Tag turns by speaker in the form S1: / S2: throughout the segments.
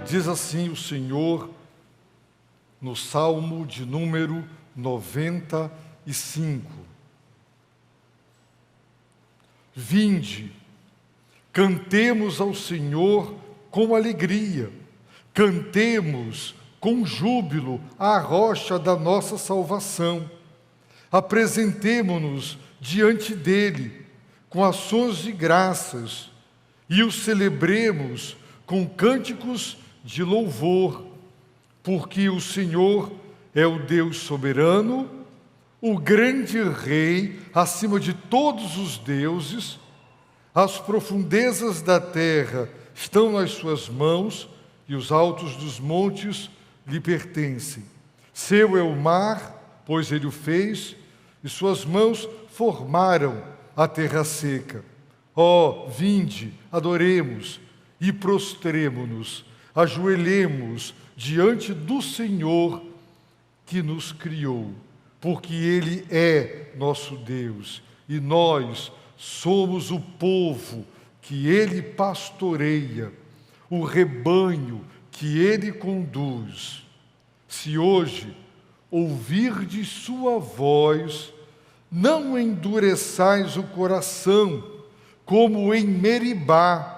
S1: Diz assim o Senhor no Salmo de número 95. Vinde, cantemos ao Senhor com alegria, cantemos com júbilo à rocha da nossa salvação. Apresentemo-nos diante dele com ações de graças e o celebremos com cânticos de louvor, porque o Senhor é o Deus soberano, o grande Rei acima de todos os deuses. As profundezas da terra estão nas suas mãos e os altos dos montes lhe pertencem. Seu é o mar, pois ele o fez, e suas mãos formaram a terra seca. Ó, vinde, adoremos e prostremo-nos, ajoelhemos diante do Senhor que nos criou, porque Ele é nosso Deus e nós somos o povo que Ele pastoreia, o rebanho que Ele conduz. Se hoje ouvirdes sua voz, não endureçais o coração, como em Meribá,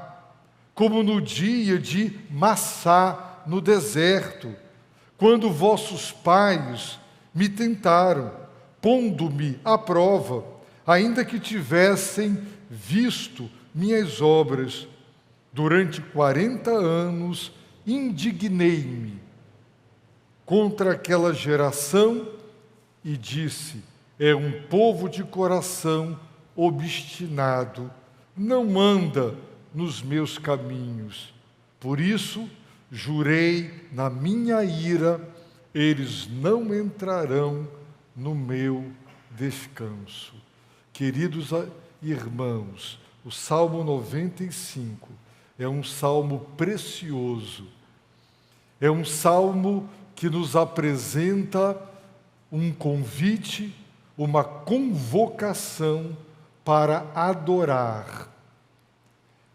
S1: como no dia de Massá, no deserto, quando vossos pais me tentaram, pondo-me à prova, ainda que tivessem visto minhas obras. Durante 40 anos indignei-me contra aquela geração e disse: é um povo de coração obstinado, não anda nos meus caminhos. Por isso, jurei na minha ira, eles não entrarão no meu descanso. Queridos irmãos, o Salmo 95 é um salmo precioso. É um salmo que nos apresenta um convite, uma convocação para adorar.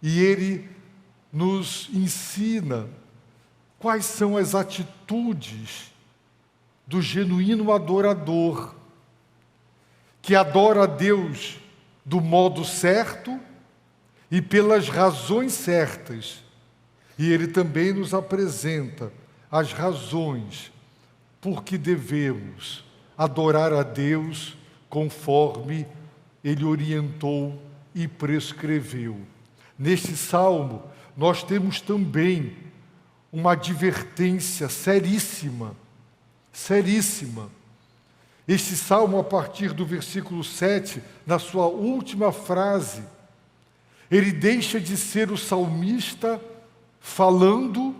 S1: E ele nos ensina quais são as atitudes do genuíno adorador, que adora a Deus do modo certo e pelas razões certas. E ele também nos apresenta as razões por que devemos adorar a Deus conforme ele orientou e prescreveu. Neste salmo, nós temos também uma advertência seríssima, seríssima. Este salmo, a partir do versículo 7, na sua última frase, ele deixa de ser o salmista falando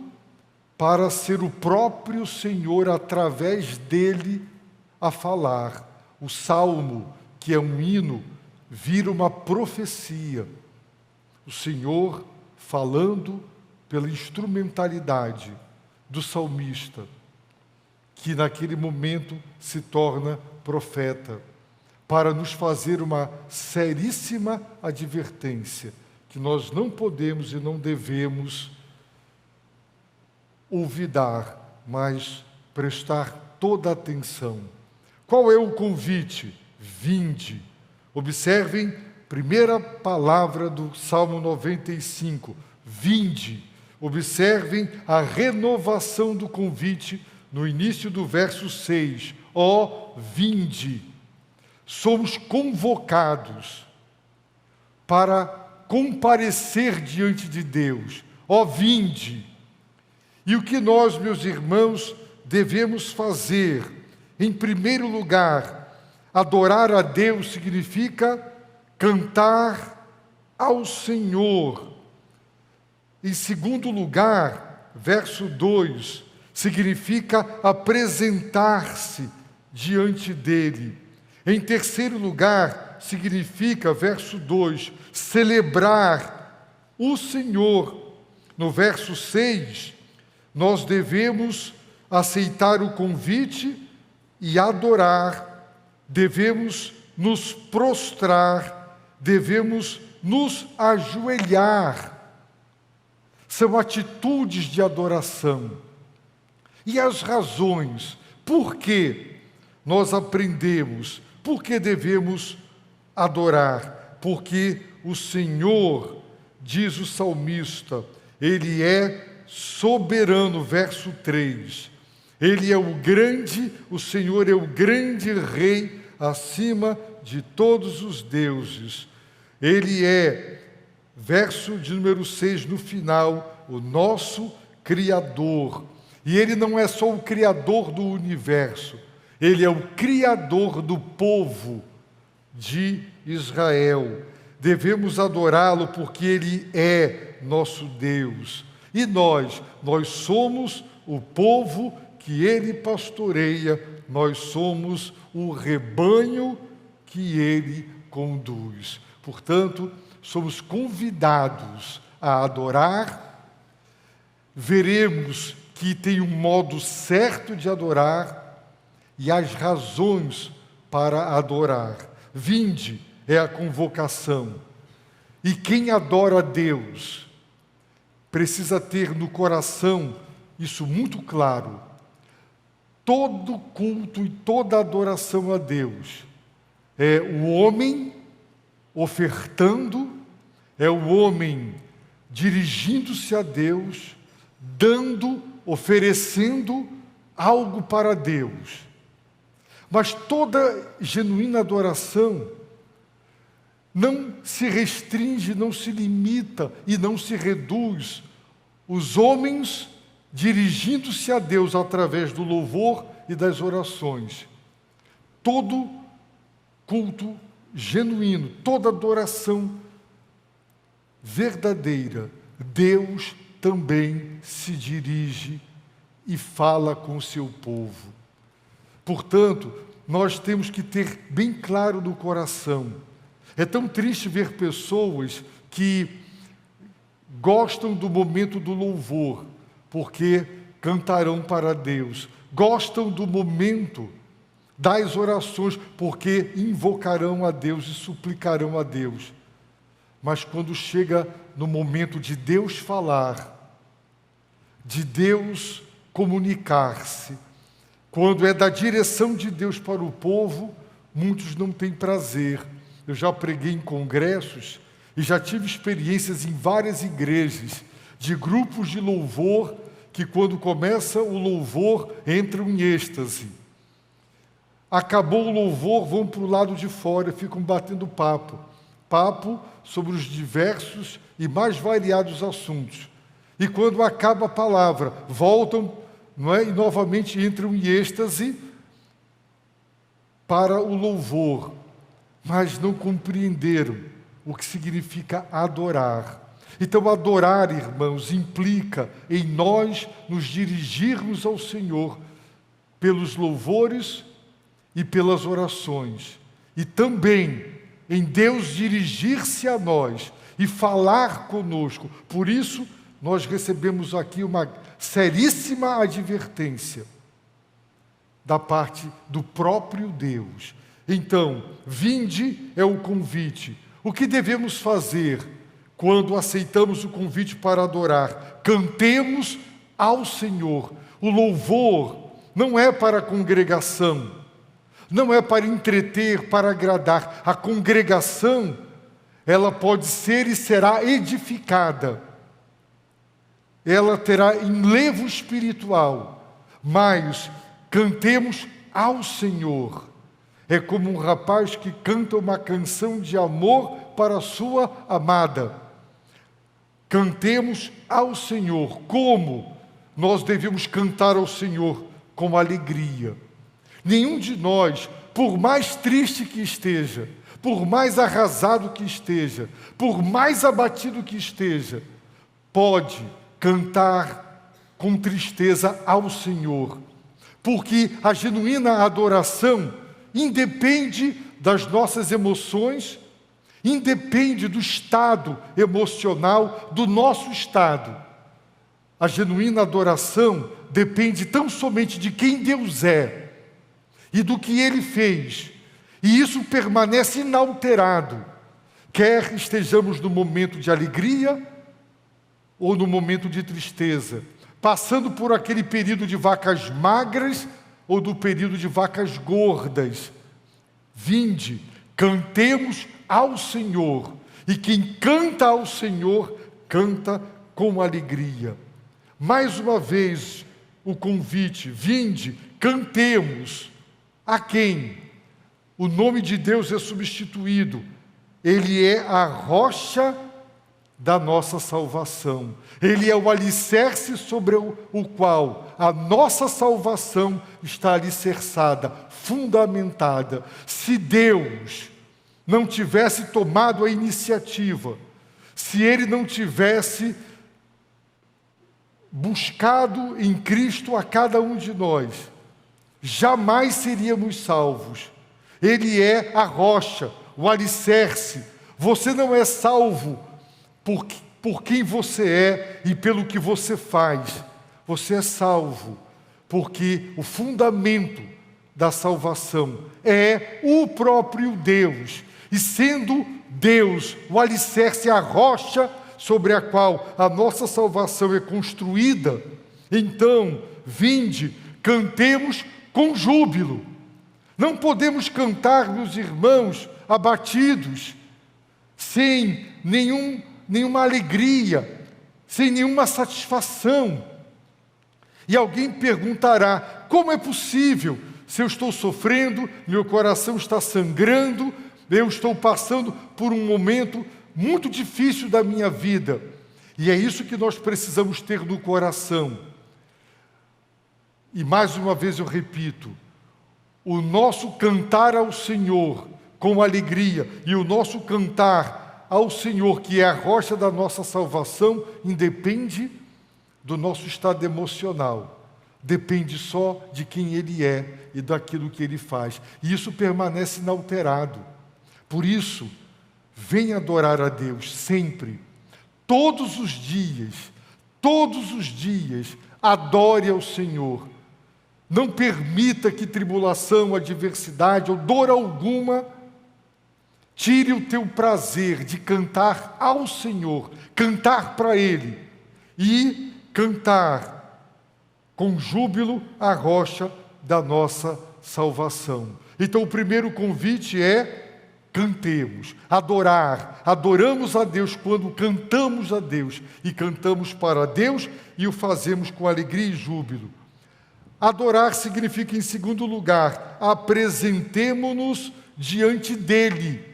S1: para ser o próprio Senhor, através dele, a falar. O salmo, que é um hino, vira uma profecia. O Senhor falando pela instrumentalidade do salmista, que naquele momento se torna profeta, para nos fazer uma seríssima advertência, que nós não podemos e não devemos olvidar, mas prestar toda atenção. Qual é o convite? Vinde. Observem, primeira palavra do Salmo 95, vinde. Observem a renovação do convite no início do verso 6, ó, vinde. Somos convocados para comparecer diante de Deus, ó, vinde. E o que nós, meus irmãos, devemos fazer? Em primeiro lugar, adorar a Deus significa cantar ao Senhor. Em segundo lugar, verso 2, significa apresentar-se diante dele. Em terceiro lugar, significa, verso 2, celebrar o Senhor. No verso 6, nós devemos aceitar o convite e adorar, devemos nos prostrar, devemos nos ajoelhar. são atitudes de adoração. E as razões por que nós aprendemos, por que devemos adorar? Porque o Senhor, diz o salmista, Ele é soberano, verso 3. Ele é o Senhor é o grande Rei acima de todos os deuses. Ele é, verso de número 6 no final, o nosso Criador. E Ele não é só o Criador do universo, Ele é o Criador do povo de Israel. Devemos adorá-lo porque Ele é nosso Deus. E nós somos o povo que Ele pastoreia, nós somos o rebanho que Ele conduz. Portanto, somos convidados a adorar. Veremos que tem um modo certo de adorar e as razões para adorar. Vinde é a convocação. E quem adora a Deus precisa ter no coração isso muito claro. Todo culto e toda adoração a Deus é o homem ofertando, é o homem dirigindo-se a Deus, dando, oferecendo algo para Deus. Mas toda genuína adoração não se restringe, não se limita e não se reduz. Os homens dirigindo-se a Deus através do louvor e das orações. Todo culto genuíno, toda adoração verdadeira, Deus também se dirige e fala com o seu povo. Portanto, nós temos que ter bem claro no coração. É tão triste ver pessoas que gostam do momento do louvor, porque cantarão para Deus. Gostam do momento das orações, porque invocarão a Deus e suplicarão a Deus. Mas quando chega no momento de Deus falar, de Deus comunicar-se, quando é da direção de Deus para o povo, muitos não têm prazer. Eu já preguei em congressos e já tive experiências em várias igrejas de grupos de louvor que, quando começa o louvor, entram em êxtase. Acabou o louvor, vão para o lado de fora, ficam batendo papo sobre os diversos e mais variados assuntos. E quando acaba a palavra, voltam, não é? E novamente entram em êxtase para o louvor, mas não compreenderam o que significa adorar. Então, adorar, irmãos, implica em nós nos dirigirmos ao Senhor pelos louvores e pelas orações. E também em Deus dirigir-se a nós e falar conosco. Por isso, nós recebemos aqui uma seríssima advertência da parte do próprio Deus. Então, vinde é o convite. O que devemos fazer quando aceitamos o convite para adorar? Cantemos ao Senhor. O louvor não é para a congregação, não é para entreter, para agradar. A congregação, ela pode ser e será edificada. Ela terá enlevo espiritual, mas cantemos ao Senhor. É como um rapaz que canta uma canção de amor para a sua amada. Cantemos ao Senhor. Como nós devemos cantar ao Senhor? Com alegria. Nenhum de nós, por mais triste que esteja, por mais arrasado que esteja, por mais abatido que esteja, pode cantar com tristeza ao Senhor. Porque a genuína adoração independe das nossas emoções, independe do estado emocional, do nosso estado. A genuína adoração depende tão somente de quem Deus é e do que Ele fez. E isso permanece inalterado, quer estejamos no momento de alegria ou no momento de tristeza, passando por aquele período de vacas magras ou do período de vacas gordas. Vinde, cantemos ao Senhor, e quem canta ao Senhor, canta com alegria. Mais uma vez, o convite, vinde, cantemos. A quem? O nome de Deus é substituído. Ele é a rocha da nossa salvação. Ele é o alicerce sobre o qual a nossa salvação está alicerçada, fundamentada. Se Deus não tivesse tomado a iniciativa, se Ele não tivesse buscado em Cristo a cada um de nós, jamais seríamos salvos. Ele é a rocha, o alicerce. Você não é salvo por quem você é e pelo que você faz. Você é salvo porque o fundamento da salvação é o próprio Deus. E sendo Deus o alicerce, a rocha sobre a qual a nossa salvação é construída, então, vinde, cantemos com júbilo. Não podemos cantar, meus irmãos, abatidos, sem nenhuma alegria, sem nenhuma satisfação. E alguém perguntará, como é possível? Se eu estou sofrendo, meu coração está sangrando, eu estou passando por um momento muito difícil da minha vida. E é isso que nós precisamos ter no coração. E mais uma vez eu repito, o nosso cantar ao Senhor com alegria e o nosso cantar ao Senhor, que é a rocha da nossa salvação, independe do nosso estado emocional. Depende só de quem Ele é e daquilo que Ele faz. E isso permanece inalterado. Por isso, venha adorar a Deus sempre, todos os dias, adore ao Senhor. Não permita que tribulação, adversidade ou dor alguma tire o teu prazer de cantar ao Senhor, cantar para Ele e cantar com júbilo a rocha da nossa salvação. Então o primeiro convite é cantemos, adoramos a Deus quando cantamos a Deus e cantamos para Deus e o fazemos com alegria e júbilo. Adorar significa, em segundo lugar, apresentemo-nos diante dEle.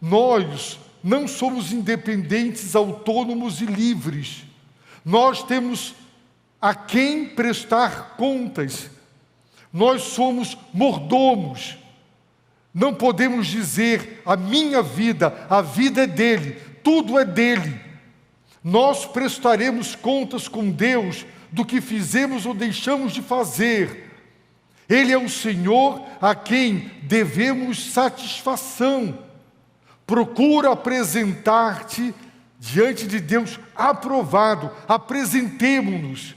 S1: Nós não somos independentes, autônomos e livres. Nós temos a quem prestar contas. Nós somos mordomos. Não podemos dizer, a minha vida, a vida é dele, tudo é dele. Nós prestaremos contas com Deus do que fizemos ou deixamos de fazer. Ele é o Senhor a quem devemos satisfação. Procura apresentar-te diante de Deus aprovado. Apresentemo-nos.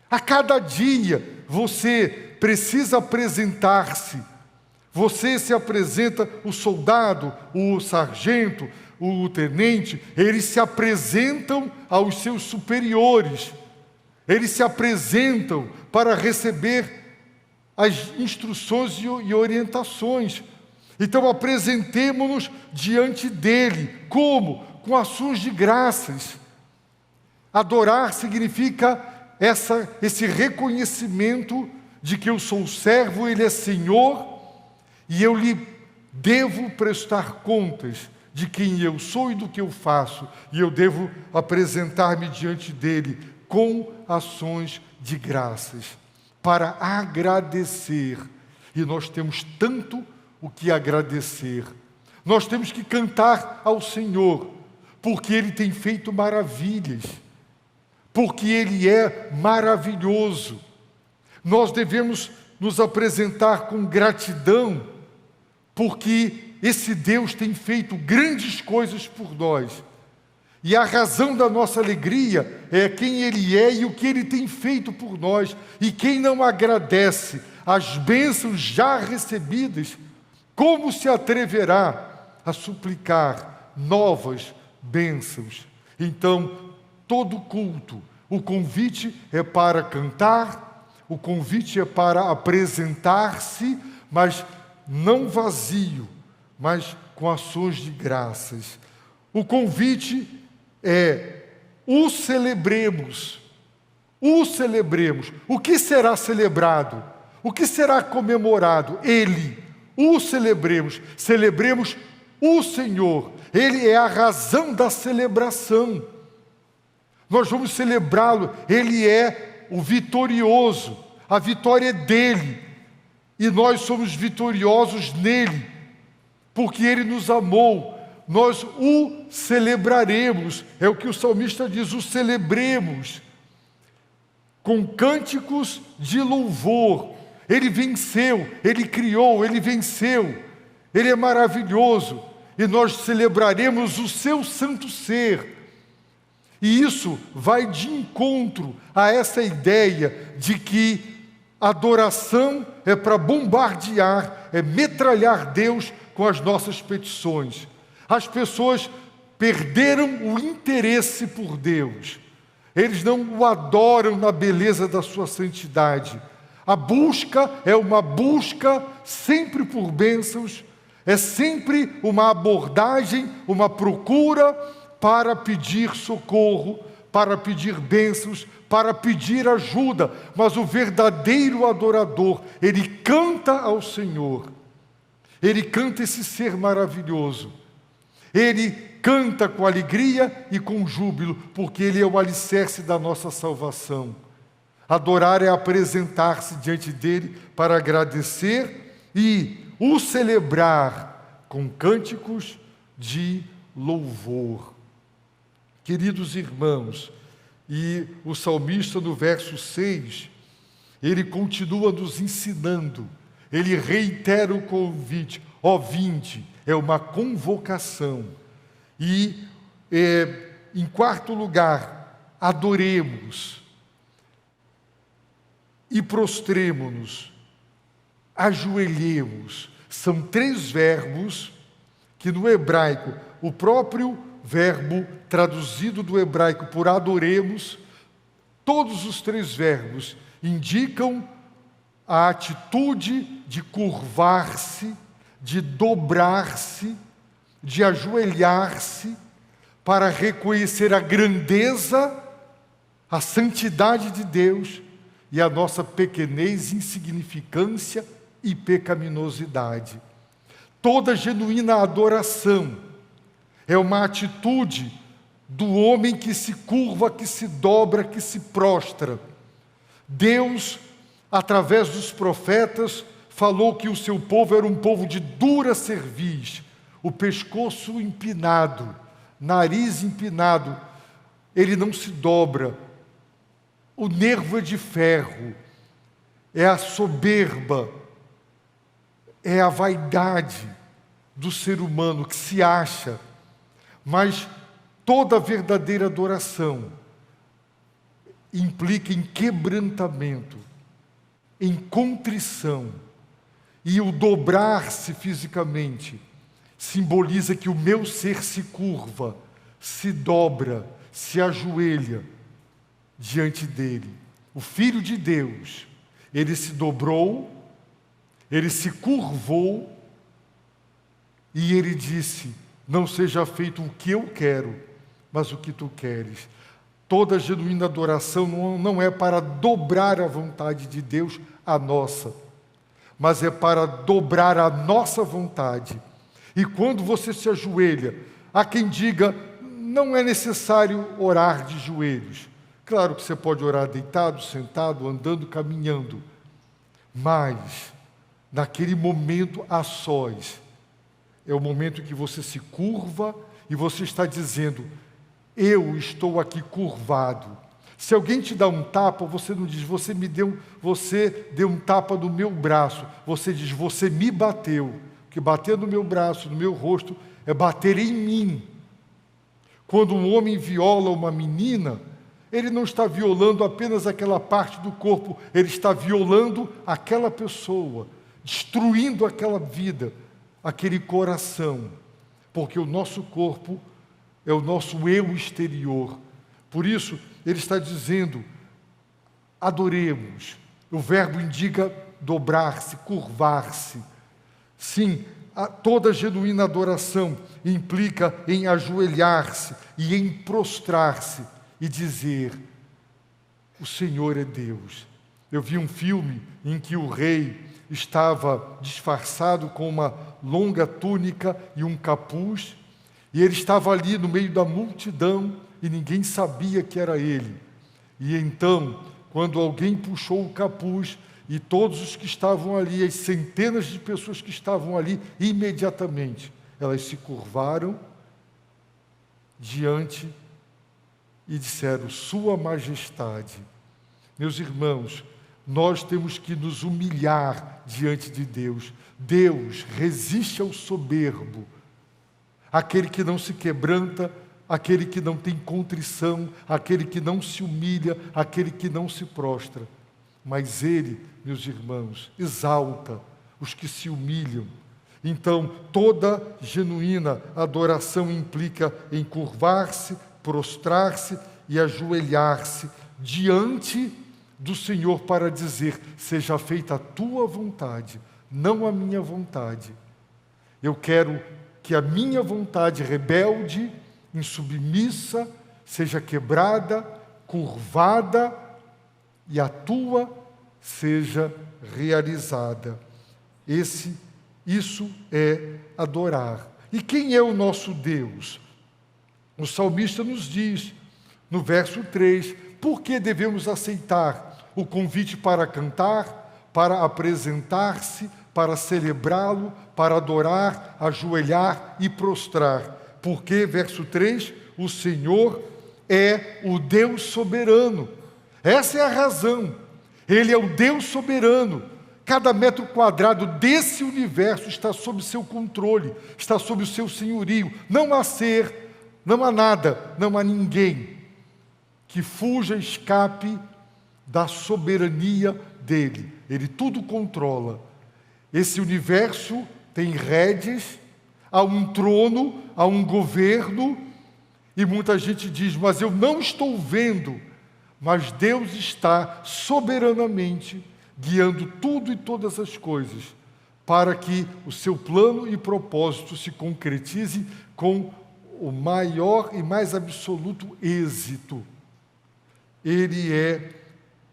S1: A cada dia você precisa apresentar-se. Você se apresenta, o soldado, o sargento, o tenente, eles se apresentam aos seus superiores. Eles se apresentam para receber as instruções e orientações. Então apresentemo-nos diante dele. Como? Com ações de graças. Adorar significa esse reconhecimento de que eu sou servo, ele é Senhor, e eu lhe devo prestar contas de quem eu sou e do que eu faço. E eu devo apresentar-me diante dele com ações de graças, para agradecer. E nós temos tanto o que agradecer. Nós temos que cantar ao Senhor, porque Ele tem feito maravilhas, porque Ele é maravilhoso. Nós devemos nos apresentar com gratidão, porque esse Deus tem feito grandes coisas por nós. E a razão da nossa alegria é quem Ele é e o que Ele tem feito por nós. E quem não agradece as bênçãos já recebidas, como se atreverá a suplicar novas bênçãos? Então, todo culto. O convite é para cantar, o convite é para apresentar-se, mas não vazio, mas com ações de graças. O convite é o celebremos. O celebremos. O que será celebrado? O que será comemorado? Ele. O celebremos. Celebremos o Senhor. Ele é a razão da celebração. Nós vamos celebrá-lo. Ele é o vitorioso. A vitória é dele. E nós somos vitoriosos nele, porque ele nos amou. Nós o celebraremos. É o que o salmista diz, o celebremos com cânticos de louvor. Ele venceu, ele criou, ele venceu. Ele é maravilhoso. E nós celebraremos o seu santo ser. E isso vai de encontro a essa ideia de que adoração é para bombardear, é metralhar Deus com as nossas petições. As pessoas perderam o interesse por Deus. Eles não o adoram na beleza da sua santidade. A busca é uma busca sempre por bênçãos, é sempre uma abordagem, uma procura para pedir socorro, para pedir bênçãos, para pedir ajuda. Mas o verdadeiro adorador, ele canta ao Senhor. Ele canta esse ser maravilhoso. Ele canta com alegria e com júbilo, porque ele é o alicerce da nossa salvação. Adorar é apresentar-se diante dele para agradecer e o celebrar com cânticos de louvor. Queridos irmãos, e o salmista no verso 6, ele continua nos ensinando, ele reitera o convite, ó vinde, é uma convocação. E, em quarto lugar, adoremos e prostremo-nos, ajoelhemos. São três verbos que no hebraico, o próprio verbo traduzido do hebraico por adoremos, todos os três verbos indicam a atitude de curvar-se, de dobrar-se, de ajoelhar-se, para reconhecer a grandeza, a santidade de Deus e a nossa pequenez, insignificância e pecaminosidade. Toda genuína adoração é uma atitude do homem que se curva, que se dobra, que se prostra. Deus, através dos profetas, falou que o seu povo era um povo de dura cerviz, o pescoço empinado, nariz empinado, ele não se dobra. O nervo é de ferro, é a soberba, é a vaidade do ser humano que se acha. Mas toda verdadeira adoração implica em quebrantamento, em contrição. E o dobrar-se fisicamente simboliza que o meu ser se curva, se dobra, se ajoelha diante dele. O Filho de Deus, ele se dobrou, ele se curvou e ele disse: não seja feito o que eu quero, mas o que tu queres. Toda genuína adoração não é para dobrar a vontade de Deus à nossa, mas é para dobrar a nossa vontade. E quando você se ajoelha, há quem diga, não é necessário orar de joelhos. Claro que você pode orar deitado, sentado, andando, caminhando, mas naquele momento a sós, é o momento que você se curva e você está dizendo, eu estou aqui curvado. Se alguém te dá um tapa, você não diz, você deu um tapa no meu braço. Você diz, você me bateu. Porque bater no meu braço, no meu rosto, é bater em mim. Quando um homem viola uma menina, ele não está violando apenas aquela parte do corpo, ele está violando aquela pessoa, destruindo aquela vida, aquele coração. Porque o nosso corpo é o nosso eu exterior. Por isso, ele está dizendo, adoremos. O verbo indica dobrar-se, curvar-se. Sim, toda genuína adoração implica em ajoelhar-se e em prostrar-se e dizer, o Senhor é Deus. Eu vi um filme em que o rei estava disfarçado com uma longa túnica e um capuz, e ele estava ali no meio da multidão e ninguém sabia que era ele. E então, quando alguém puxou o capuz, e todos os que estavam ali, as centenas de pessoas que estavam ali, imediatamente, elas se curvaram diante e disseram, Sua Majestade. Meus irmãos, nós temos que nos humilhar diante de Deus. Deus resiste ao soberbo, aquele que não se quebranta, aquele que não tem contrição, aquele que não se humilha, aquele que não se prostra. Mas Ele, meus irmãos, exalta os que se humilham. Então, toda genuína adoração implica em curvar-se, prostrar-se e ajoelhar-se diante do Senhor para dizer, seja feita a tua vontade, não a minha vontade. Eu quero que a minha vontade rebelde, insubmissa, seja quebrada, curvada, e a tua seja realizada. Isso é adorar. E quem é o nosso Deus? O salmista nos diz, no verso 3, por que devemos aceitar o convite para cantar, para apresentar-se, para celebrá-lo, para adorar, ajoelhar e prostrar? Porque, verso 3, o Senhor é o Deus soberano. Essa é a razão. Ele é o Deus soberano. Cada metro quadrado desse universo está sob seu controle, está sob o seu senhorio. Não há ser, não há nada, não há ninguém que fuja, escape da soberania dele. Ele tudo controla. Esse universo tem rédeas, há um trono, há um governo, e muita gente diz, mas eu não estou vendo. Mas Deus está soberanamente guiando tudo e todas as coisas para que o seu plano e propósito se concretize com o maior e mais absoluto êxito. Ele é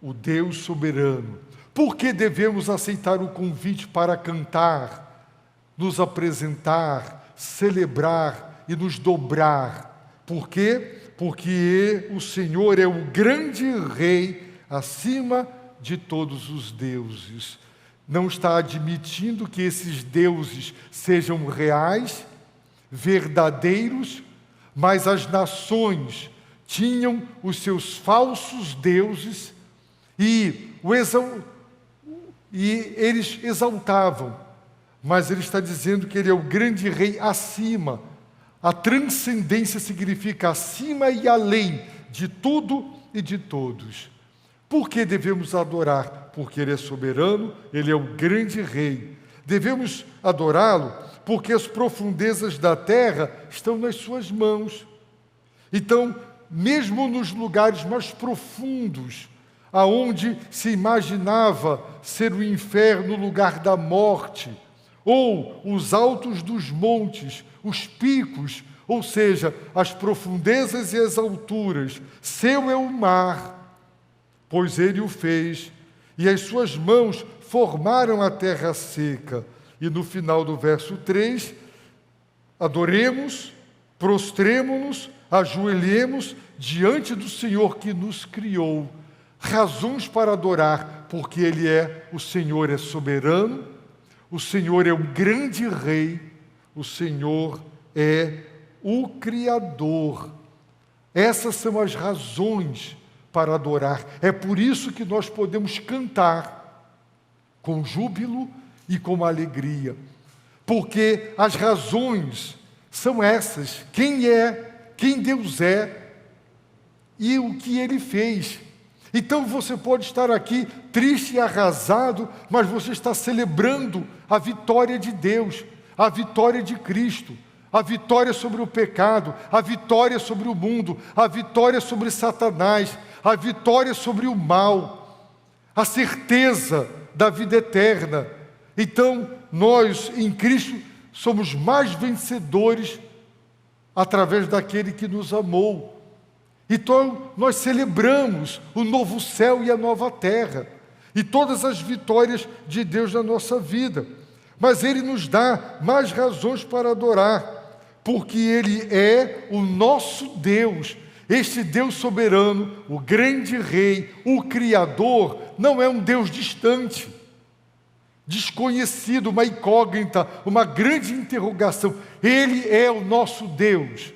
S1: o Deus soberano. Por que devemos aceitar o convite para cantar, nos apresentar, celebrar e nos dobrar? Por quê? Porque o Senhor é o grande Rei acima de todos os deuses. Não está admitindo que esses deuses sejam reais, verdadeiros, mas as nações tinham os seus falsos deuses e eles exaltavam. Mas ele está dizendo que ele é o grande Rei acima. A transcendência significa acima e além de tudo e de todos. Por que devemos adorar? Porque Ele é soberano, Ele é o grande Rei. Devemos adorá-lo porque as profundezas da terra estão nas suas mãos. Então, mesmo nos lugares mais profundos, aonde se imaginava ser o inferno, o lugar da morte, ou os altos dos montes, os picos, ou seja, as profundezas e as alturas, seu é o mar, pois ele o fez, e as suas mãos formaram a terra seca. E no final do verso 3, adoremos, prostremo-nos, ajoelhemos diante do Senhor que nos criou. Razões para adorar, porque Ele é, o Senhor é soberano, o Senhor é o grande Rei, o Senhor é o Criador. Essas são as razões para adorar. É por isso que nós podemos cantar com júbilo e com alegria. Porque as razões são essas. Quem é, quem Deus é e o que Ele fez. Então você pode estar aqui triste e arrasado, mas você está celebrando a vitória de Deus, a vitória de Cristo, a vitória sobre o pecado, a vitória sobre o mundo, a vitória sobre Satanás, a vitória sobre o mal, a certeza da vida eterna. Então, nós em Cristo somos mais vencedores através daquele que nos amou. Então, nós celebramos o novo céu e a nova terra, e todas as vitórias de Deus na nossa vida. Mas Ele nos dá mais razões para adorar, porque Ele é o nosso Deus. Este Deus soberano, o grande Rei, o Criador, não é um Deus distante, desconhecido, uma incógnita, uma grande interrogação. Ele é o nosso Deus.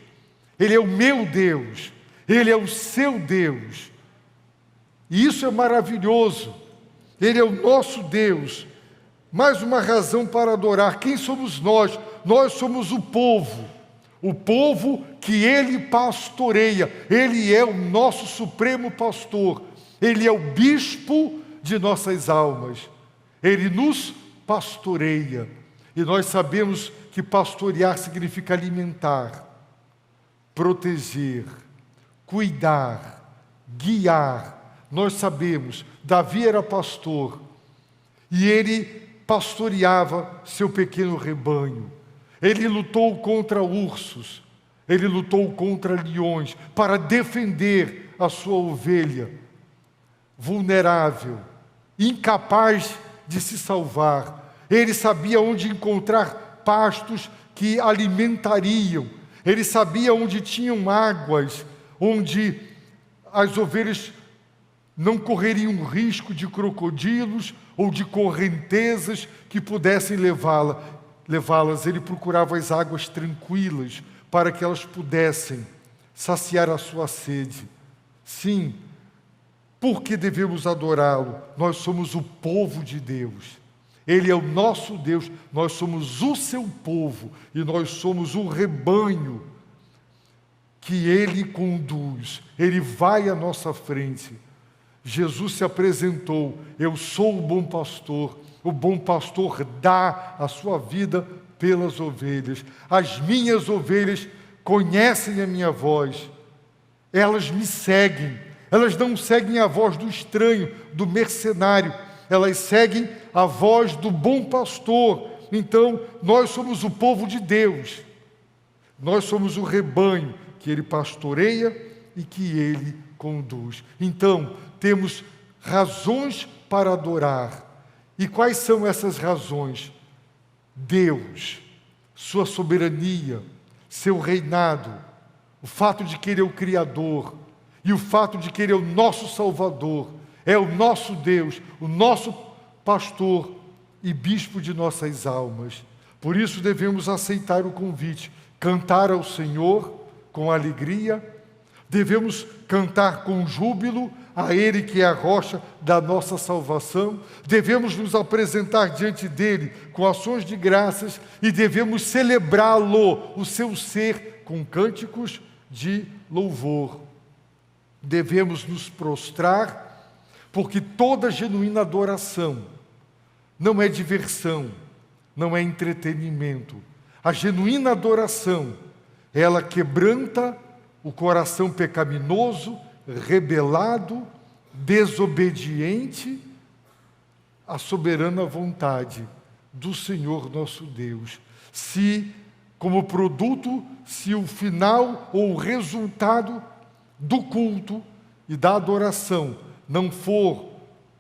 S1: Ele é o meu Deus. Ele é o seu Deus. E isso é maravilhoso. Ele é o nosso Deus. Mais uma razão para adorar. Quem somos nós? Nós somos o povo que Ele pastoreia. Ele é o nosso supremo pastor. Ele é o bispo de nossas almas. Ele nos pastoreia. E nós sabemos que pastorear significa alimentar, proteger, cuidar, guiar. Nós sabemos, Davi era pastor e ele pastoreava seu pequeno rebanho. Ele lutou contra ursos, ele lutou contra leões para defender a sua ovelha, vulnerável, incapaz de se salvar. Ele sabia onde encontrar pastos que alimentariam. Ele sabia onde tinham águas, onde as ovelhas não correriam risco de crocodilos ou de correntezas que pudessem levá-las. Ele procurava as águas tranquilas para que elas pudessem saciar a sua sede. Sim, por que devemos adorá-lo? Nós somos o povo de Deus. Ele é o nosso Deus, nós somos o seu povo e nós somos o rebanho que Ele conduz. Ele vai à nossa frente. Jesus se apresentou: eu sou o bom pastor dá a sua vida pelas ovelhas. As minhas ovelhas conhecem a minha voz, elas me seguem, elas não seguem a voz do estranho, do mercenário, elas seguem a voz do bom pastor. Então, nós somos o povo de Deus, nós somos o rebanho que Ele pastoreia e que Ele conduz. Então, temos razões para adorar. E quais são essas razões? Deus, sua soberania, seu reinado, o fato de que Ele é o Criador e o fato de que Ele é o nosso Salvador, é o nosso Deus, o nosso pastor e bispo de nossas almas. Por isso devemos aceitar o convite, cantar ao Senhor com alegria, devemos cantar com júbilo a Ele que é a rocha da nossa salvação, devemos nos apresentar diante dEle com ações de graças e devemos celebrá-lo, o seu ser, com cânticos de louvor. Devemos nos prostrar, porque toda genuína adoração não é diversão, não é entretenimento. A genuína adoração, ela quebranta o coração pecaminoso, rebelado, desobediente à soberana vontade do Senhor nosso Deus. Se, como produto, se o final ou o resultado do culto e da adoração não for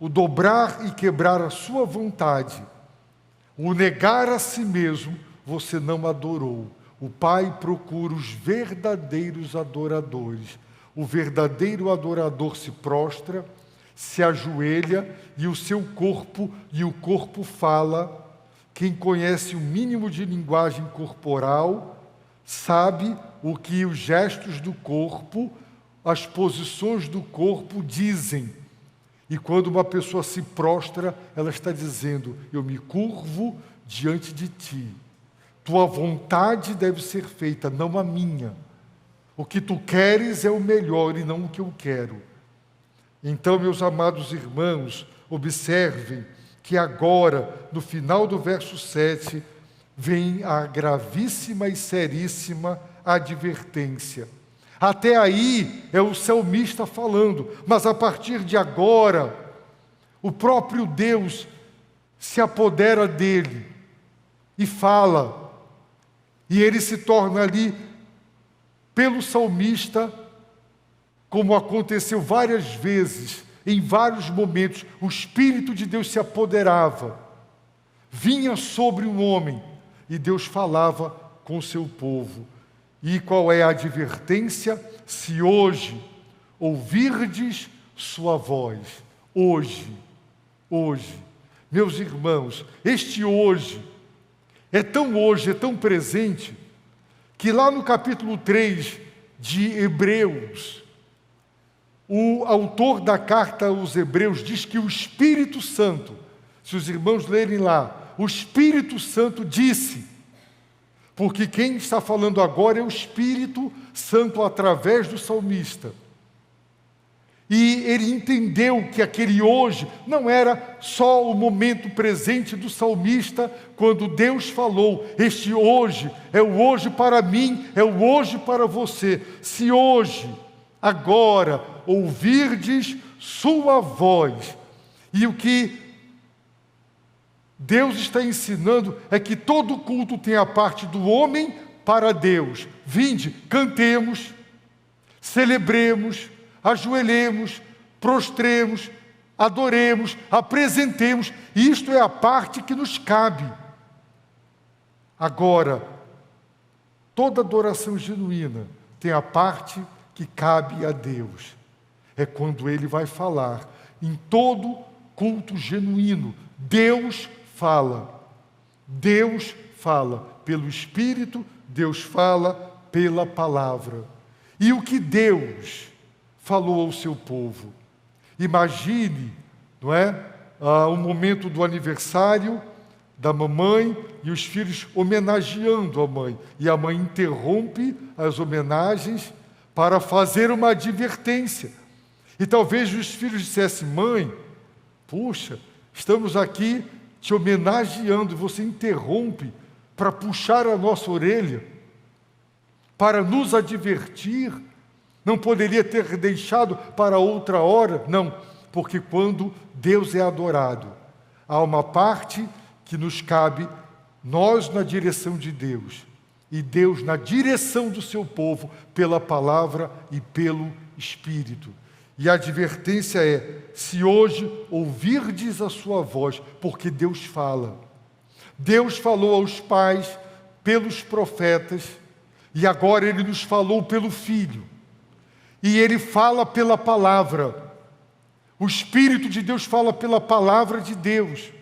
S1: o dobrar e quebrar a sua vontade, o negar a si mesmo, você não adorou. O Pai procura os verdadeiros adoradores. O verdadeiro adorador se prostra, se ajoelha e o corpo fala. Quem conhece o mínimo de linguagem corporal sabe o que os gestos do corpo, as posições do corpo dizem. E quando uma pessoa se prostra, ela está dizendo: eu me curvo diante de ti. Tua vontade deve ser feita, não a minha. O que tu queres é o melhor e não o que eu quero. Então, meus amados irmãos, observem que agora, no final do verso 7, vem a gravíssima e seríssima advertência. Até aí é o salmista falando, mas a partir de agora, o próprio Deus se apodera dele e fala, e ele se torna ali, pelo salmista, como aconteceu várias vezes, em vários momentos, o Espírito de Deus se apoderava, vinha sobre um homem, e Deus falava com o seu povo. E qual é a advertência? Se hoje ouvirdes sua voz, hoje, meus irmãos, este hoje é tão presente, que lá no capítulo 3 de Hebreus, o autor da carta aos Hebreus diz que o Espírito Santo, se os irmãos lerem lá, o Espírito Santo disse, porque quem está falando agora é o Espírito Santo através do salmista. E ele entendeu que aquele hoje não era só o momento presente do salmista, quando Deus falou, este hoje é o hoje para mim, é o hoje para você. Se hoje, agora, ouvirdes sua voz, e o que Deus está ensinando é que todo culto tem a parte do homem para Deus. Vinde, cantemos, celebremos, ajoelhemos, prostremos, adoremos, apresentemos. Isto é a parte que nos cabe. Agora, toda adoração genuína tem a parte que cabe a Deus. É quando Ele vai falar. Em todo culto genuíno, Deus fala. Deus fala pelo Espírito, Deus fala pela palavra. E o que Deus falou ao seu povo? Imagine, não é? O momento do aniversário da mamãe e os filhos homenageando a mãe. E a mãe interrompe as homenagens para fazer uma advertência. E talvez os filhos dissessem, mãe, puxa, estamos aqui te homenageando, e você interrompe para puxar a nossa orelha, para nos advertir. Não poderia ter deixado para outra hora? Não, porque quando Deus é adorado, há uma parte que nos cabe, nós na direção de Deus, e Deus na direção do seu povo, pela palavra e pelo Espírito. E a advertência é, se hoje ouvirdes a sua voz, porque Deus fala. Deus falou aos pais pelos profetas, e agora Ele nos falou pelo Filho. E Ele fala pela palavra. O Espírito de Deus fala pela palavra de Deus.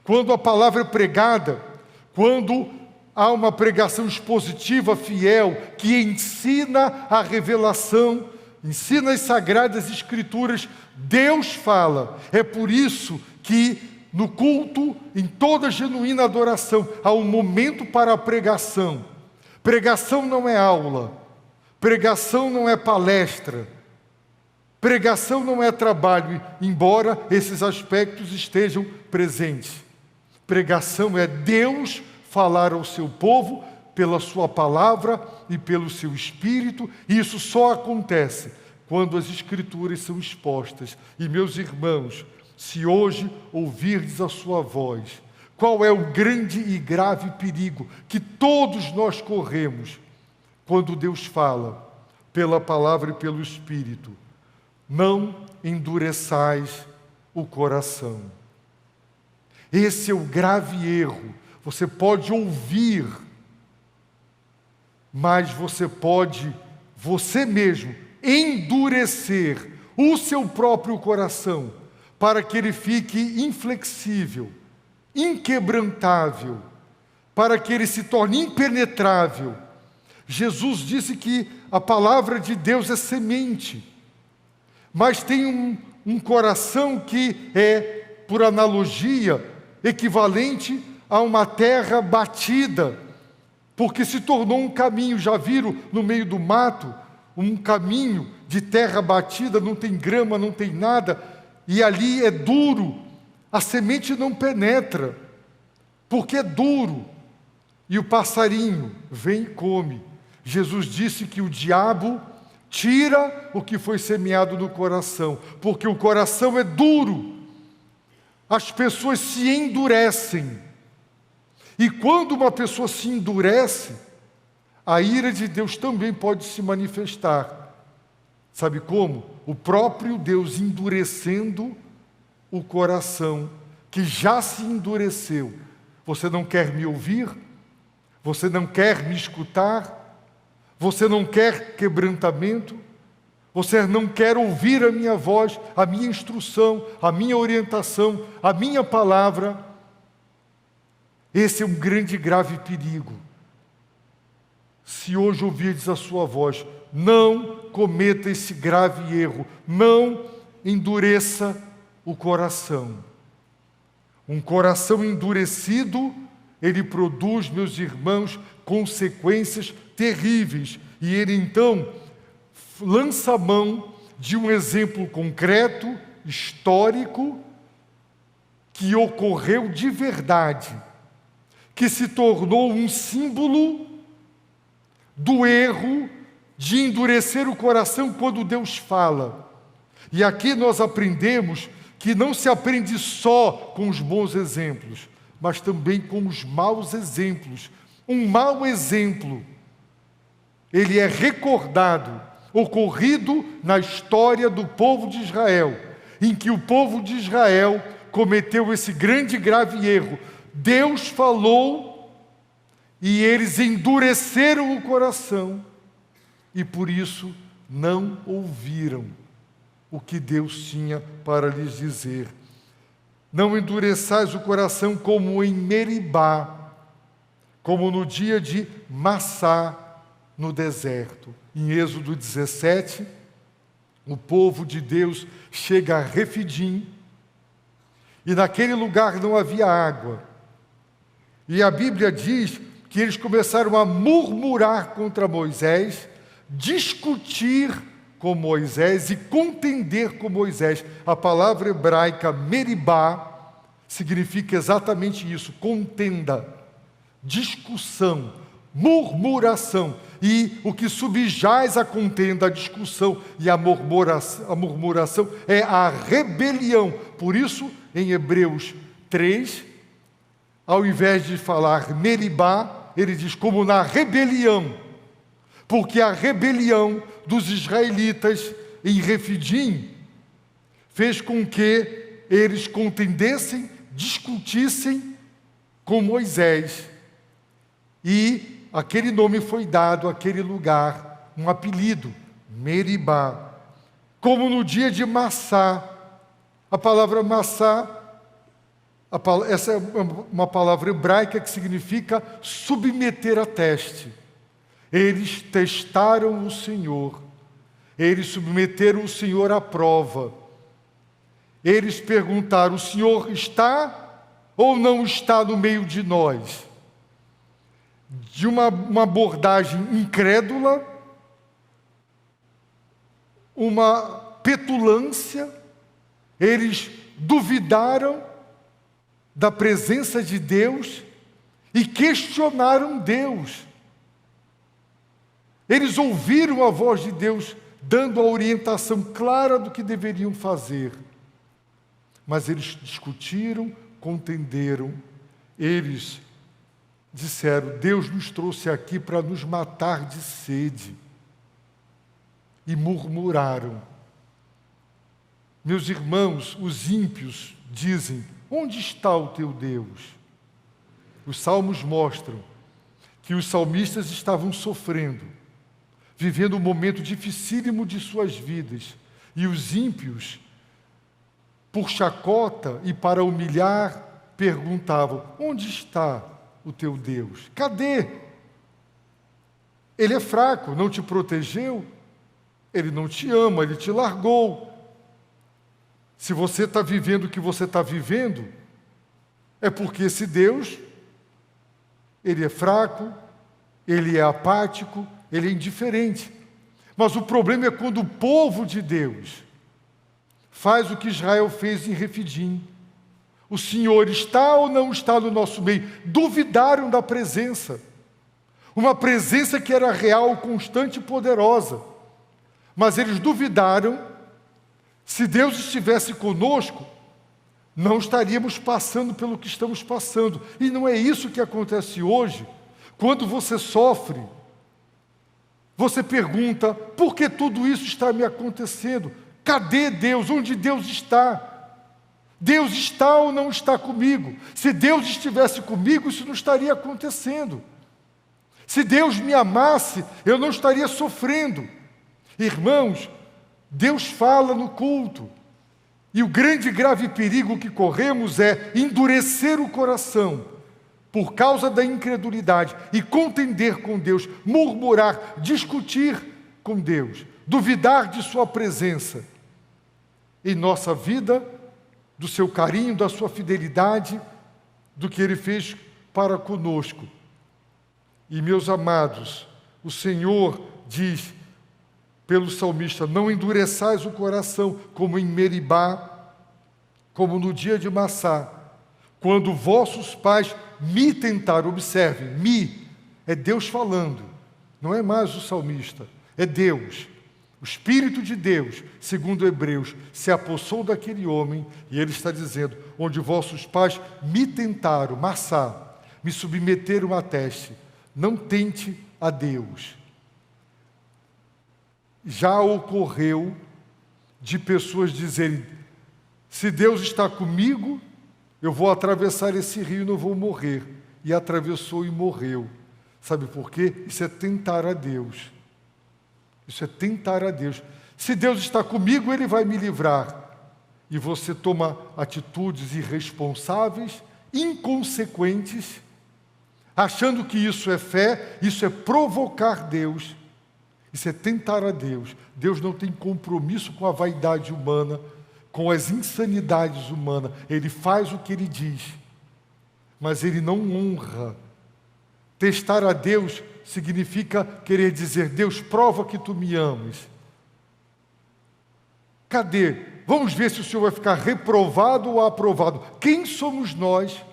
S1: Quando a palavra é pregada, quando há uma pregação expositiva, fiel, que ensina a revelação, ensina as Sagradas Escrituras, Deus fala. É por isso que no culto, em toda genuína adoração, há um momento para a pregação. Pregação não é aula, pregação não é palestra, pregação não é trabalho, embora esses aspectos estejam presentes. Pregação é Deus falar ao seu povo pela sua palavra e pelo seu Espírito, e isso só acontece quando as Escrituras são expostas. E, meus irmãos, se hoje ouvirdes a sua voz, qual é o grande e grave perigo que todos nós corremos quando Deus fala pela palavra e pelo Espírito? Não endureçais o coração. Esse é o grave erro. Você pode ouvir, mas você pode, você mesmo, endurecer o seu próprio coração para que ele fique inflexível, inquebrantável, para que ele se torne impenetrável. Jesus disse que a palavra de Deus é semente, mas tem um coração que é, por analogia, equivalente a uma terra batida, porque se tornou um caminho. Já viram no meio do mato, um caminho de terra batida, não tem grama, não tem nada, e ali é duro, a semente não penetra, porque é duro, e o passarinho vem e come. Jesus disse que o diabo tira o que foi semeado no coração, porque o coração é duro. As pessoas se endurecem. E quando uma pessoa se endurece, a ira de Deus também pode se manifestar. Sabe como? O próprio Deus endurecendo o coração, que já se endureceu. Você não quer me ouvir? Você não quer me escutar? Você não quer quebrantamento? Você não quer ouvir a minha voz, a minha instrução, a minha orientação, a minha palavra? Esse é um grande e grave perigo. Se hoje ouvirdes a sua voz, não cometa esse grave erro, não endureça o coração. Um coração endurecido, ele produz, meus irmãos, consequências terríveis. E ele então lança a mão de um exemplo concreto, histórico, que ocorreu de verdade, que se tornou um símbolo do erro de endurecer o coração quando Deus fala. E aqui nós aprendemos que não se aprende só com os bons exemplos, mas também com os maus exemplos. Um mau exemplo, ele é recordado, ocorrido na história do povo de Israel, em que o povo de Israel cometeu esse grande e grave erro. Deus falou e eles endureceram o coração e por isso não ouviram o que Deus tinha para lhes dizer. Não endureçais o coração como em Meribá, como no dia de Massá, no deserto. Em Êxodo 17, o povo de Deus chega a Refidim, e naquele lugar não havia água. E a Bíblia diz que eles começaram a murmurar contra Moisés, discutir com Moisés e contender com Moisés. A palavra hebraica Meribá significa exatamente isso, contenda, discussão, murmuração. E o que subjaz a contenda, a discussão e a murmuração é a rebelião. Por isso, em Hebreus 3, ao invés de falar Meribá, ele diz como na rebelião, porque a rebelião dos israelitas em Refidim fez com que eles contendessem, discutissem com Moisés. E aquele nome foi dado àquele lugar, um apelido, Meribá. Como no dia de Massá. A palavra Massá, essa é uma palavra hebraica que significa submeter a teste. Eles testaram o Senhor, eles submeteram o Senhor à prova. Eles perguntaram: o Senhor está ou não está no meio de nós? De uma abordagem incrédula, uma petulância, eles duvidaram da presença de Deus e questionaram Deus. Eles ouviram a voz de Deus dando a orientação clara do que deveriam fazer. Mas eles discutiram, contenderam, eles disseram: Deus nos trouxe aqui para nos matar de sede. E murmuraram. Meus irmãos, os ímpios dizem: onde está o teu Deus? Os salmos mostram que os salmistas estavam sofrendo, vivendo um momento dificílimo de suas vidas. E os ímpios, por chacota e para humilhar, perguntavam: onde está o teu Deus? Cadê? Ele é fraco, não te protegeu, ele não te ama, ele te largou. Se você está vivendo o que você está vivendo, é porque esse Deus, ele é fraco, ele é apático, ele é indiferente. Mas o problema é quando o povo de Deus faz o que Israel fez em Refidim. O Senhor está ou não está no nosso meio? Duvidaram da presença. Uma presença que era real, constante e poderosa. Mas eles duvidaram. Se Deus estivesse conosco, não estaríamos passando pelo que estamos passando. E não é isso que acontece hoje. Quando você sofre, você pergunta, por que tudo isso está me acontecendo? Cadê Deus? Onde Deus está? Deus está ou não está comigo? Se Deus estivesse comigo, isso não estaria acontecendo. Se Deus me amasse, eu não estaria sofrendo. Irmãos, Deus fala no culto. E o grande e grave perigo que corremos é endurecer o coração por causa da incredulidade e contender com Deus, murmurar, discutir com Deus, duvidar de sua presença em nossa vida, do seu carinho, da sua fidelidade, do que Ele fez para conosco. E, meus amados, o Senhor diz pelo salmista, não endureçais o coração, como em Meribá, como no dia de Massá, quando vossos pais me tentaram. Observem, é Deus falando, não é mais o salmista, é Deus. O Espírito de Deus, segundo Hebreus, se apossou daquele homem, e ele está dizendo, onde vossos pais me tentaram, Massá, me submeteram a teste, não tente a Deus. Já ocorreu de pessoas dizerem, se Deus está comigo, eu vou atravessar esse rio e não vou morrer. E atravessou e morreu. Sabe por quê? Isso é tentar a Deus. Isso é tentar a Deus. Se Deus está comigo, Ele vai me livrar. E você toma atitudes irresponsáveis, inconsequentes, achando que isso é fé, isso é provocar Deus. Isso é tentar a Deus. Deus não tem compromisso com a vaidade humana, com as insanidades humanas. Ele faz o que Ele diz, mas Ele não honra. Testar a Deus significa querer dizer, Deus, prova que Tu me amas. Cadê? Vamos ver se o Senhor vai ficar reprovado ou aprovado. Quem somos nós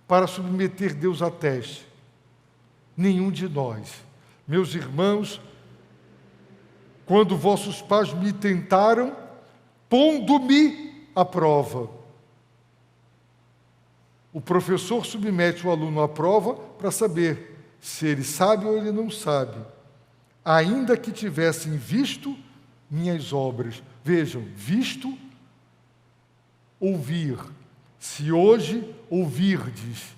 S1: para submeter Deus a teste? Nenhum de nós. Meus irmãos, quando vossos pais me tentaram, pondo-me à prova. O professor submete o aluno à prova para saber se ele sabe ou ele não sabe. Ainda que tivessem visto minhas obras. Vejam, visto, ouvir. Se hoje ouvirdes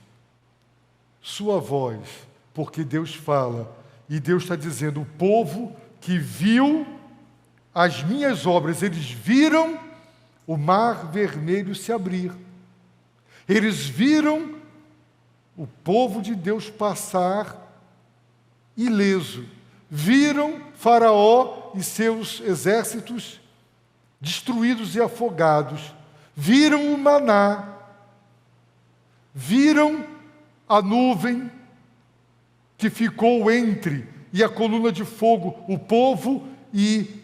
S1: sua voz, porque Deus fala, e Deus está dizendo, o povo que viu as minhas obras, eles viram o mar vermelho se abrir. Eles viram o povo de Deus passar ileso. Viram Faraó e seus exércitos destruídos e afogados. Viram o maná. Viram a nuvem que ficou entre e a coluna de fogo, o povo e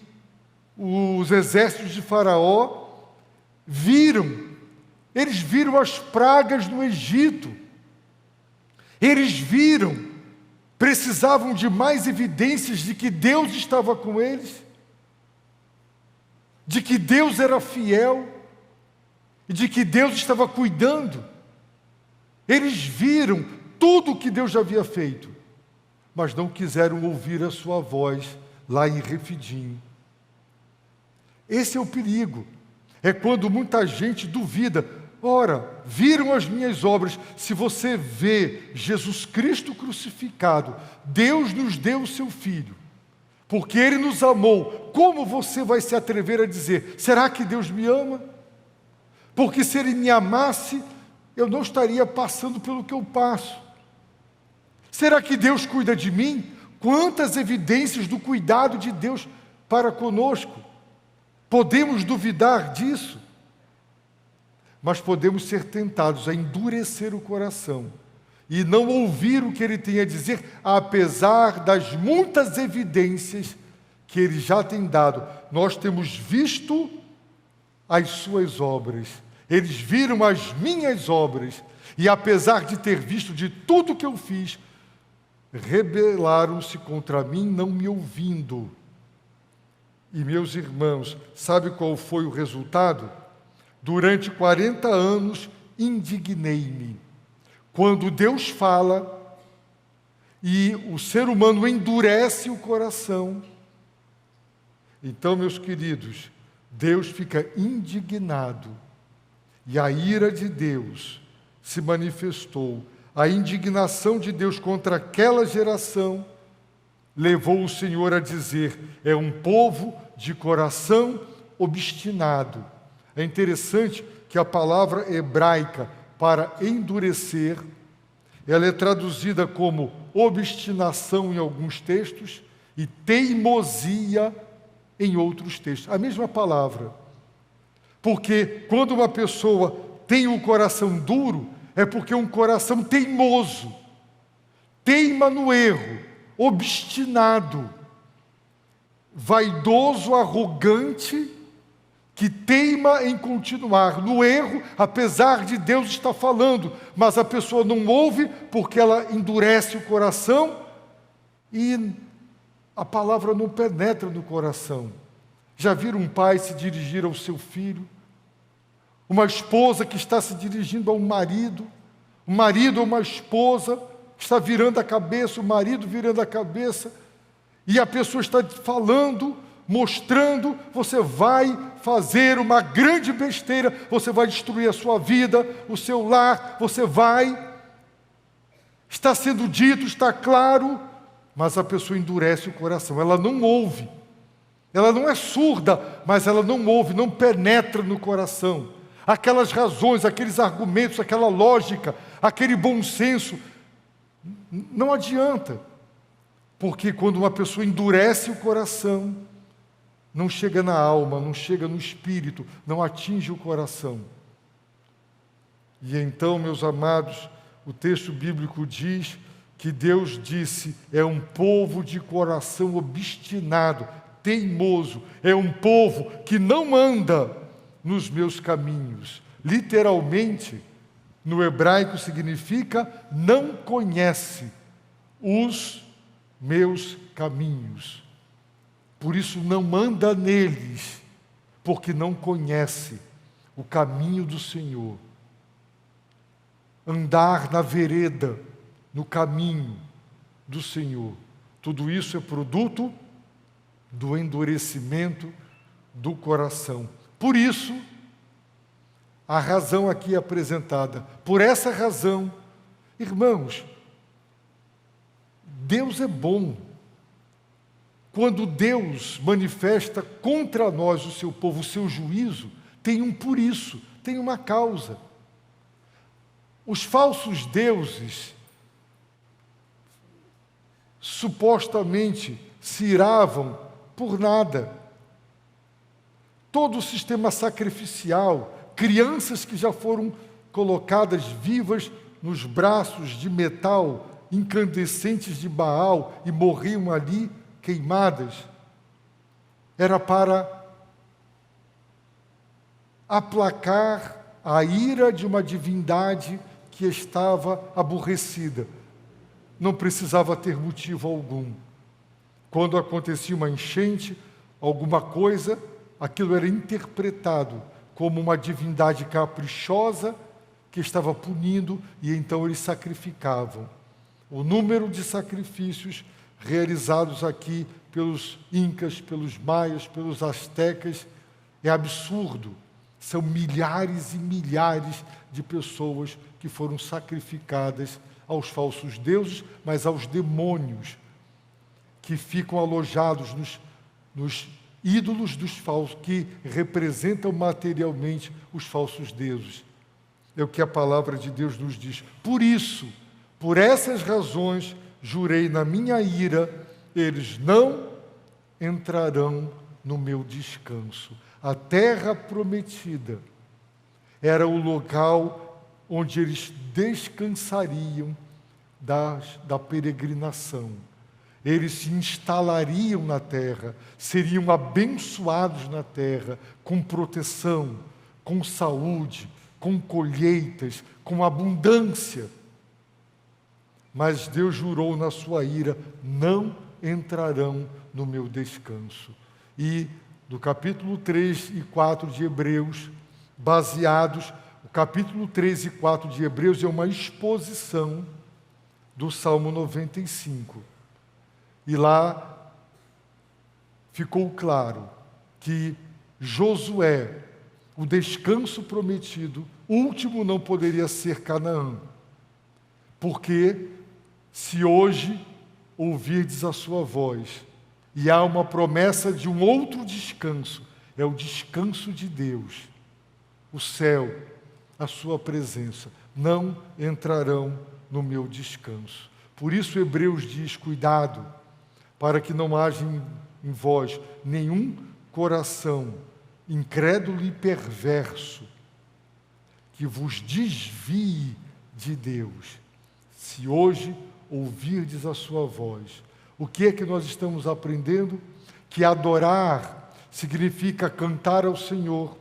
S1: os exércitos de Faraó. Eles viram as pragas no Egito. Eles viram, precisavam de mais evidências de que Deus estava com eles, de que Deus era fiel, e de que Deus estava cuidando. Eles viram tudo o que Deus já havia feito, mas não quiseram ouvir a sua voz lá em Refidim. Esse é o perigo. É quando muita gente duvida. Ora, viram as minhas obras. Se você vê Jesus Cristo crucificado, Deus nos deu o seu Filho, porque Ele nos amou. Como você vai se atrever a dizer, será que Deus me ama? Porque se Ele me amasse, eu não estaria passando pelo que eu passo. Será que Deus cuida de mim? Quantas evidências do cuidado de Deus para conosco. Podemos duvidar disso? Mas podemos ser tentados a endurecer o coração e não ouvir o que Ele tem a dizer, apesar das muitas evidências que Ele já tem dado. Nós temos visto as suas obras Eles viram as minhas obras e, apesar de ter visto de tudo que eu fiz, rebelaram-se contra mim, não me ouvindo. E, meus irmãos, sabe qual foi o resultado? Durante 40 anos, indignei-me. Quando Deus fala e o ser humano endurece o coração, então, meus queridos, Deus fica indignado. E a ira de Deus se manifestou. A indignação de Deus contra aquela geração levou o Senhor a dizer: é um povo de coração obstinado. É interessante que a palavra hebraica para endurecer, ela é traduzida como obstinação em alguns textos e teimosia em outros textos. A mesma palavra. Porque quando uma pessoa tem um coração duro, é porque é um coração teimoso, teima no erro, obstinado, vaidoso, arrogante, que teima em continuar no erro, apesar de Deus estar falando, mas a pessoa não ouve porque ela endurece o coração e a palavra não penetra no coração. Já viram um pai se dirigir ao seu filho? Uma esposa que está se dirigindo ao marido? Um marido ou uma esposa que está virando a cabeça, o marido virando a cabeça, e a pessoa está falando, mostrando: você vai fazer uma grande besteira, você vai destruir a sua vida, o seu lar, você vai. Está sendo dito, está claro, mas a pessoa endurece o coração, ela não ouve. Ela não é surda, mas ela não ouve, não penetra no coração. Aquelas razões, aqueles argumentos, aquela lógica, aquele bom senso, não adianta. Porque quando uma pessoa endurece o coração, não chega na alma, não chega no espírito, não atinge o coração. E então, meus amados, o texto bíblico diz que Deus disse: é um povo de coração obstinado, teimoso, é um povo que não anda nos meus caminhos. Literalmente, no hebraico significa não conhece os meus caminhos. Por isso não anda neles, porque não conhece o caminho do Senhor. Andar na vereda, no caminho do Senhor. Tudo isso é produto do endurecimento do coração. Por isso, a razão aqui apresentada. Por essa razão, irmãos, Deus é bom. Quando Deus manifesta contra nós, o seu povo, o seu juízo, tem um por isso, tem uma causa. Os falsos deuses supostamente se iravam por nada. Todo o sistema sacrificial, crianças que já foram colocadas vivas nos braços de metal incandescentes de Baal e morriam ali queimadas, era para aplacar a ira de uma divindade que estava aborrecida. Não precisava ter motivo algum. Quando acontecia uma enchente, alguma coisa, aquilo era interpretado como uma divindade caprichosa que estava punindo, e então eles sacrificavam. O número de sacrifícios realizados aqui pelos incas, pelos maias, pelos astecas, é absurdo. São milhares e milhares de pessoas que foram sacrificadas aos falsos deuses, mas aos demônios que ficam alojados nos ídolos dos falsos, que representam materialmente os falsos deuses. É o que a palavra de Deus nos diz. Por isso, por essas razões, jurei na minha ira, eles não entrarão no meu descanso. A terra prometida era o local onde eles descansariam da peregrinação. Eles se instalariam na terra, seriam abençoados na terra, com proteção, com saúde, com colheitas, com abundância. Mas Deus jurou na sua ira: não entrarão no meu descanso. E do capítulo 3 e 4 de Hebreus, baseados, o capítulo 3 e 4 de Hebreus é uma exposição do Salmo 95. E lá ficou claro que Josué, o descanso prometido, último não poderia ser Canaã. Porque se hoje ouvirdes a sua voz, e há uma promessa de um outro descanso, é o descanso de Deus, o céu, a sua presença, não entrarão no meu descanso. Por isso Hebreus diz: cuidado, para que não haja em vós nenhum coração incrédulo e perverso, que vos desvie de Deus. Se hoje ouvirdes a sua voz. O que é que nós estamos aprendendo? Que adorar significa cantar ao Senhor,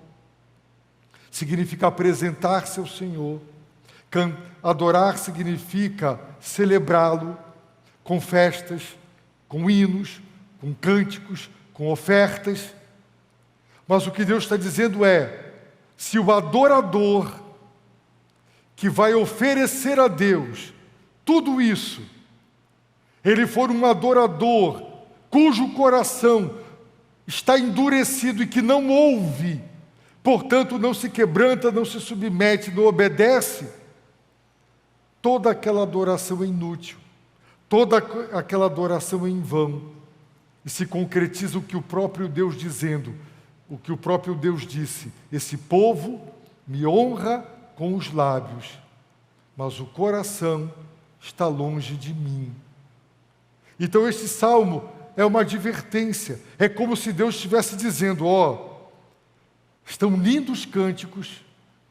S1: significa apresentar-se ao Senhor. Adorar significa celebrá-lo com festas, com hinos, com cânticos, com ofertas. Mas o que Deus está dizendo é: se o adorador que vai oferecer a Deus tudo isso, ele for um adorador cujo coração está endurecido e que não ouve, portanto não se quebranta, não se submete, não obedece, toda aquela adoração é inútil, toda aquela adoração é em vão. E se concretiza o que o próprio Deus dizendo, o que o próprio Deus disse: esse povo me honra com os lábios, mas o coração está longe de mim. Então este salmo é uma advertência, é como se Deus estivesse dizendo: estão lindos cânticos,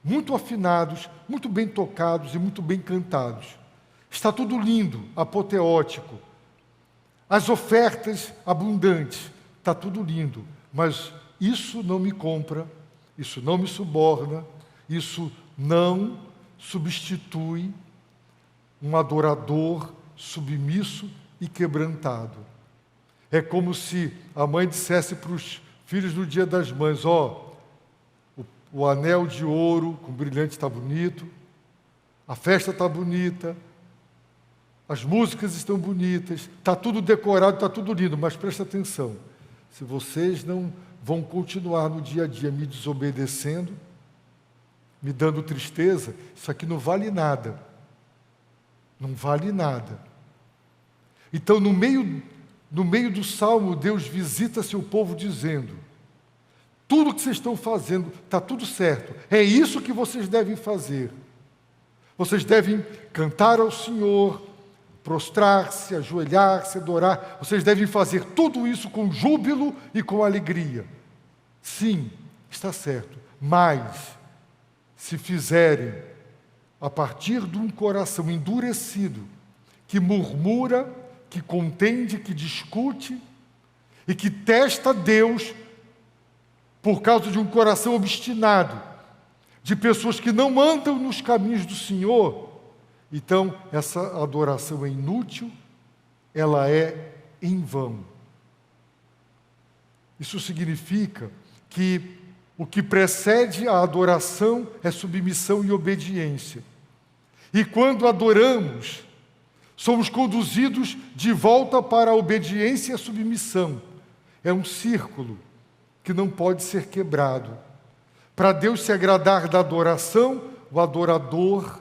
S1: muito afinados, muito bem tocados e muito bem cantados. Está tudo lindo, apoteótico. As ofertas abundantes, está tudo lindo, mas isso não me compra, isso não me suborna, isso não substitui um adorador submisso e quebrantado. É como se a mãe dissesse para os filhos no Dia das Mães: o anel de ouro com brilhante está bonito, a festa está bonita, as músicas estão bonitas, está tudo decorado, está tudo lindo, mas presta atenção, se vocês não vão continuar no dia a dia me desobedecendo, me dando tristeza, isso aqui não vale nada. Não vale nada. Então, no meio do salmo, Deus visita seu povo dizendo: tudo que vocês estão fazendo está tudo certo, é isso que vocês devem fazer. Vocês devem cantar ao Senhor, prostrar-se, ajoelhar-se, adorar. Vocês devem fazer tudo isso com júbilo e com alegria. Sim, está certo, mas se fizerem a partir de um coração endurecido, que murmura, que contende, que discute e que testa Deus por causa de um coração obstinado, de pessoas que não andam nos caminhos do Senhor, então essa adoração é inútil, ela é em vão. Isso significa que o que precede a adoração é submissão e obediência. E quando adoramos, somos conduzidos de volta para a obediência e a submissão. É um círculo que não pode ser quebrado. Para Deus se agradar da adoração, o adorador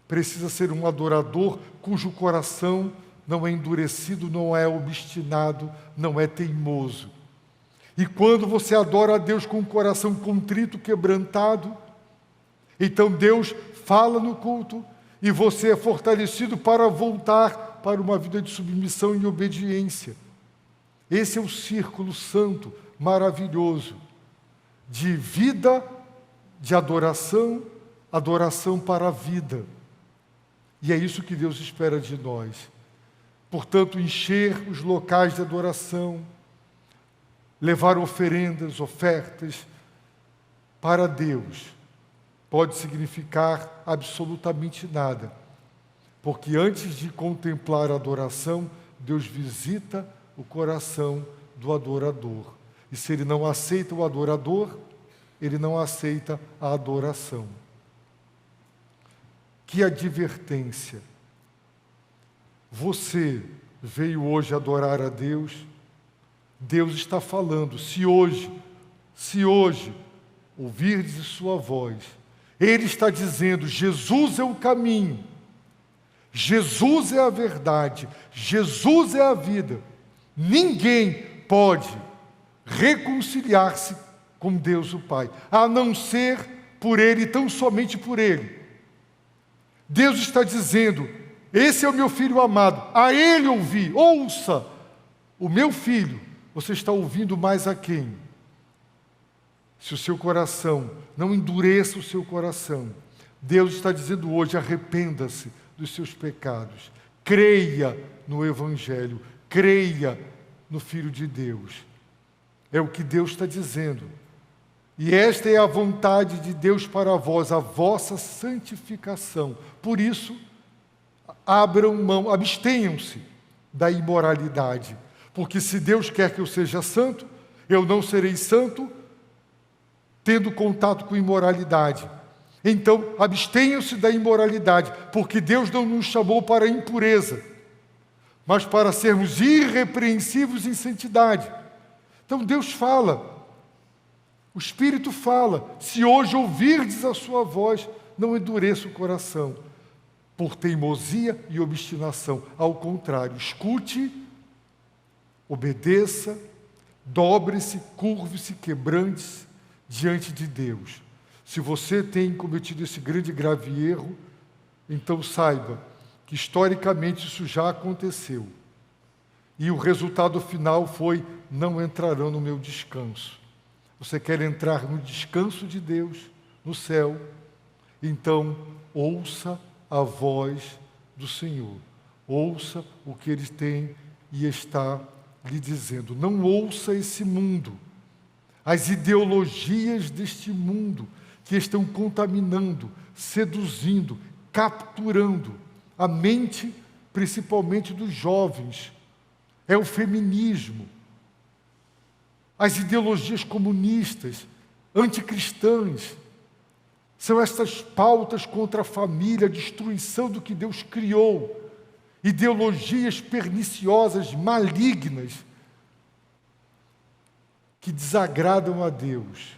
S1: precisa ser um adorador cujo coração não é endurecido, não é obstinado, não é teimoso. E quando você adora a Deus com o coração contrito, quebrantado, então Deus fala no culto e você é fortalecido para voltar para uma vida de submissão e obediência. Esse é o círculo santo, maravilhoso, de vida, de adoração, adoração para a vida. E é isso que Deus espera de nós. Portanto, encher os locais de adoração, levar oferendas, ofertas para Deus, pode significar absolutamente nada, porque antes de contemplar a adoração, Deus visita o coração do adorador. E se ele não aceita o adorador, ele não aceita a adoração. Que advertência! Você veio hoje adorar a Deus? Deus está falando, se hoje ouvirdes sua voz, Ele está dizendo, Jesus é o caminho, Jesus é a verdade, Jesus é a vida. Ninguém pode reconciliar-se com Deus o Pai, a não ser por Ele, tão somente por Ele. Deus está dizendo, esse é o meu filho amado, a Ele ouvi, ouça, o meu filho. Você está ouvindo mais a quem? Se o seu coração, não endureça o seu coração. Deus está dizendo hoje, arrependa-se dos seus pecados. Creia no Evangelho, creia no Filho de Deus. É o que Deus está dizendo. E esta é a vontade de Deus para vós, a vossa santificação. Por isso, abram mão, abstenham-se da imoralidade. Porque se Deus quer que eu seja santo, eu não serei santo tendo contato com imoralidade. Então, abstenham-se da imoralidade, porque Deus não nos chamou para a impureza, mas para sermos irrepreensíveis em santidade. Então Deus fala, o Espírito fala, se hoje ouvirdes a sua voz, não endureça o coração, por teimosia e obstinação. Ao contrário, escute, obedeça, dobre-se, curve-se, quebrante-se diante de Deus. Se você tem cometido esse grande e grave erro, então saiba que historicamente isso já aconteceu. E o resultado final foi, não entrarão no meu descanso. Você quer entrar no descanso de Deus, no céu? Então, ouça a voz do Senhor. Ouça o que Ele tem e está lhe dizendo. Não ouça esse mundo, as ideologias deste mundo que estão contaminando, seduzindo, capturando a mente, principalmente dos jovens. É o feminismo, as ideologias comunistas, anticristãs. São estas pautas contra a família, a destruição do que Deus criou. Ideologias perniciosas, malignas, que desagradam a Deus.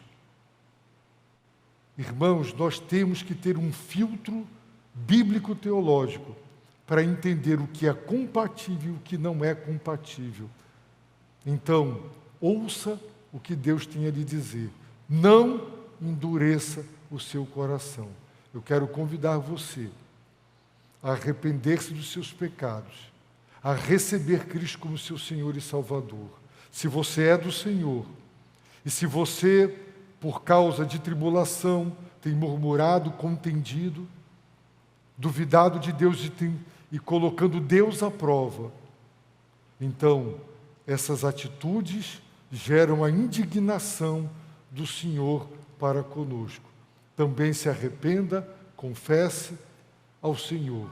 S1: Irmãos, nós temos que ter um filtro bíblico-teológico para entender o que é compatível e o que não é compatível. Então, ouça o que Deus tem a lhe dizer. Não endureça o seu coração. Eu quero convidar você a arrepender-se dos seus pecados, a receber Cristo como seu Senhor e Salvador. Se você é do Senhor, e se você, por causa de tribulação, tem murmurado, contendido, duvidado de Deus e colocando Deus à prova, então essas atitudes geram a indignação do Senhor para conosco. Também se arrependa, confesse ao Senhor.